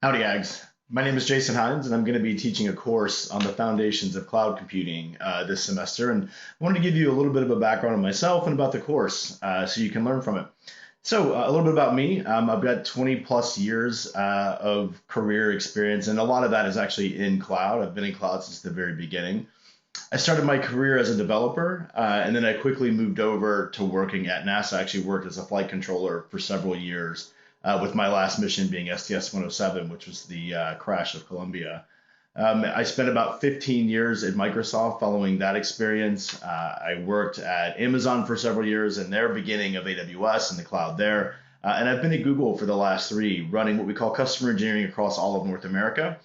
Howdy, Ags. My name is Jason Hines, and I'm going to be teaching a course on the foundations of cloud computing this semester. And I wanted to give you a little bit of a background on myself and about the course so you can learn from it. So, a little bit about me. I've got 20 plus years of career experience, and a lot of that is actually in cloud. I've been in cloud since the very beginning. I started my career as a developer, and then I quickly moved over to working at NASA. I actually worked as a flight controller for several years, with my last mission being STS-107, which was the crash of Columbia. I spent about 15 years at Microsoft following that experience. I worked at Amazon for several years in their beginning of AWS and the cloud there. And I've been at Google for the last three, running what we call customer engineering across all of North America,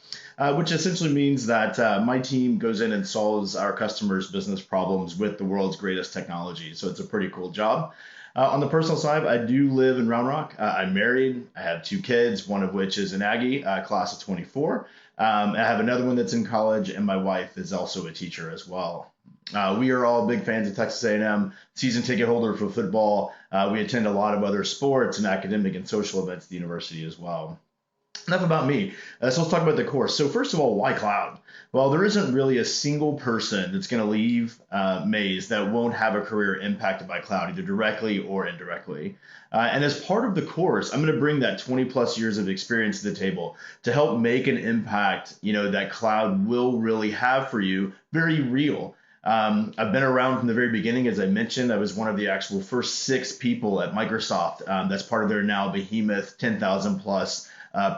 which essentially means that my team goes in and solves our customers' business problems with the world's greatest technology. So it's a pretty cool job. On the personal side, I do live in Round Rock. I'm married. I have two kids, one of which is an Aggie, class of 24. I have another one that's in college, and my wife is also a teacher as well. We are all big fans of Texas A&M, season ticket holder for football. We attend a lot of other sports and academic and social events at the university as well. Enough about me. So let's talk about the course. So first of all, why cloud? Well, there isn't really a single person that's going to leave Maze that won't have a career impacted by cloud, either directly or indirectly. And as part of the course, I'm going to bring that 20 plus years of experience to the table to help make an impact, that cloud will really have for you very real. I've been around from the very beginning. As I mentioned, I was one of the actual first six people at Microsoft. That's part of their now behemoth 10,000 plus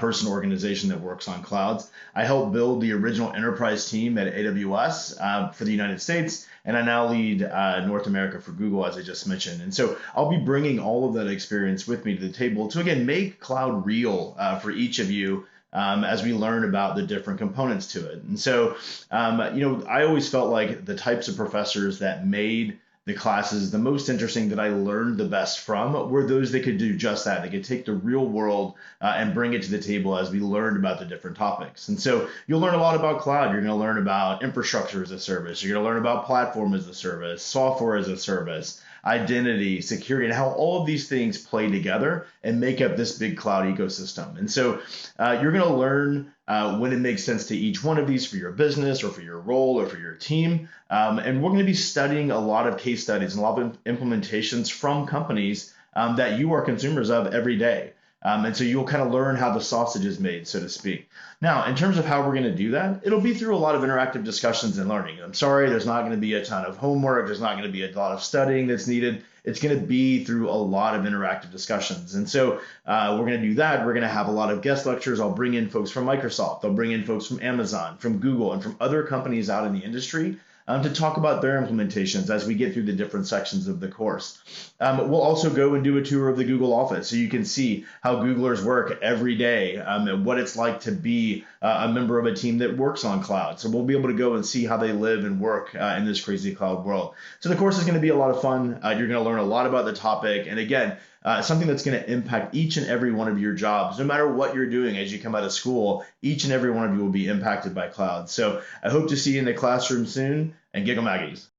person organization that works on clouds. I helped build the original enterprise team at AWS for the United States, and I now lead North America for Google, as I just mentioned. And so I'll be bringing all of that experience with me to the table to, again, make cloud real for each of you as we learn about the different components to it. And so, I always felt like the types of professors that made the classes the most interesting that I learned the best from were those that could do just that. They could take the real world and bring it to the table as we learned about the different topics. And so you'll learn a lot about cloud. You're going to learn about infrastructure as a service. You're going to learn about platform as a service, software as a service, identity, security, and how all of these things play together and make up this big cloud ecosystem. And so you're going to learn when it makes sense to each one of these for your business or for your role or for your team. And we're going to be studying a lot of case studies and a lot of implementations from companies that you are consumers of every day. And so you'll kind of learn how the sausage is made, so to speak. Now, in terms of how we're going to do that, it'll be through a lot of interactive discussions and learning. I'm sorry, there's not going to be a ton of homework. There's not going to be a lot of studying that's needed. It's going to be through a lot of interactive discussions. And so we're going to do that. We're going to have a lot of guest lectures. I'll bring in folks from Microsoft. I'll bring in folks from Amazon, from Google, and from other companies out in the industry to talk about their implementations as we get through the different sections of the course. We'll also go and do a tour of the Google office so you can see how Googlers work every day and what it's like to be a member of a team that works on cloud. So we'll be able to go and see how they live and work in this crazy cloud world. So the course is going to be a lot of fun. You're going to learn a lot about the topic. And again, something that's going to impact each and every one of your jobs, no matter what you're doing as you come out of school. Each and every one of you will be impacted by cloud. So I hope to see you in the classroom soon, and giggle Maggies.